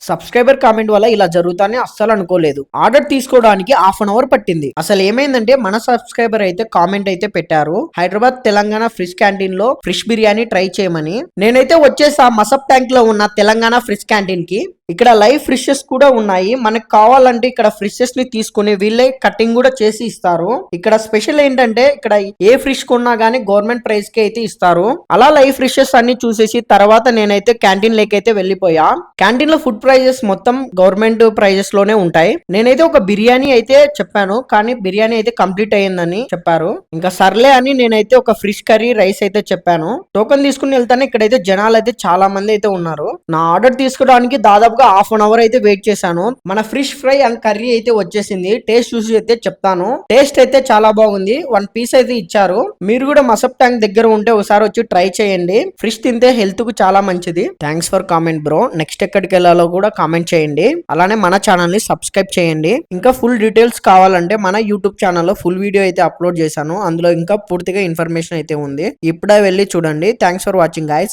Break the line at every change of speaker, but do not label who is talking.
Subscriber comment వల్ల ఇలా జరుగుతానే అస్సలు అనుకోలేదు. ఆర్డర్ తీసుకోవడానికి హాఫ్ అన్ అవర్ పట్టింది. అసలు ఏమైందంటే మన సబ్స్క్రైబర్ అయితే కామెంట్ అయితే పెట్టారు, హైదరాబాద్ తెలంగాణ ఫిష్ క్యాంటీన్ లో ఫిష్ బిర్యానీ ట్రై చేయమని. నేనైతే వచ్చేసా మసప్ ట్యాంక్ లో ఉన్న తెలంగాణ ఫిష్ క్యాంటీన్ కి. ఇక్కడ లైవ్ ఫిషెస్ కూడా ఉన్నాయి. మనకు కావాలంటే ఇక్కడ ఫిషెస్ ని తీసుకుని వీళ్ళే కటింగ్ కూడా చేసి ఇస్తారు. ఇక్కడ స్పెషల్ ఏంటంటే ఇక్కడ ఏ ఫిష్ కొన్నా గానీ గవర్నమెంట్ ప్రైస్ కి అయితే ఇస్తారు. అలా లైవ్ ఫిషెస్ అన్ని చూసేసి తర్వాత నేనైతే క్యాంటీన్ లేకైతే వెళ్ళిపోయా. క్యాంటీన్ లో ఫుడ్ ప్రైజెస్ మొత్తం గవర్నమెంట్ ప్రైజెస్ లోనే ఉంటాయి. నేనైతే ఒక బిర్యానీ అయితే చెప్పాను, కానీ బిర్యానీ అయితే కంప్లీట్ అయ్యిందని చెప్పారు. ఇంకా సర్లే అని నేనైతే ఒక ఫిష్ కర్రీ రైస్ అయితే చెప్పాను. టోకెన్ తీసుకుని వెళ్తాను. ఇక్కడైతే జనాలు అయితే చాలా మంది అయితే ఉన్నారు. నా ఆర్డర్ తీసుకోవడానికి దాదాపుగా హాఫ్ అన్ అవర్ అయితే వెయిట్ చేశాను. మన ఫిష్ ఫ్రై అండ్ కర్రీ అయితే వచ్చేసింది. టేస్ట్ చూసి అయితే చెప్తాను. టేస్ట్ అయితే చాలా బాగుంది. 1 పీస్ అయితే ఇచ్చారు. మీరు కూడా మసప్ ట్యాంక్ దగ్గర ఉంటే ఒకసారి వచ్చి ట్రై చేయండి. ఫిష్ తింటే హెల్త్ కు చాలా మంచిది. Thanks for comment bro. Next ఎక్కడికి వెళ్ళాలో కూడా కామెంట్ చేయండి. అలానే మన ఛానల్ ని సబ్స్క్రైబ్ చేయండి. ఇంకా ఫుల్ డీటెయిల్స్ కావాలంటే మన యూట్యూబ్ ఛానల్లో ఫుల్ వీడియో అయితే అప్లోడ్ చేశాను. అందులో ఇంకా పూర్తిగా ఇన్ఫర్మేషన్ అయితే ఉంది. ఇప్పుడే వెళ్ళి చూడండి. Thanks for watching guys.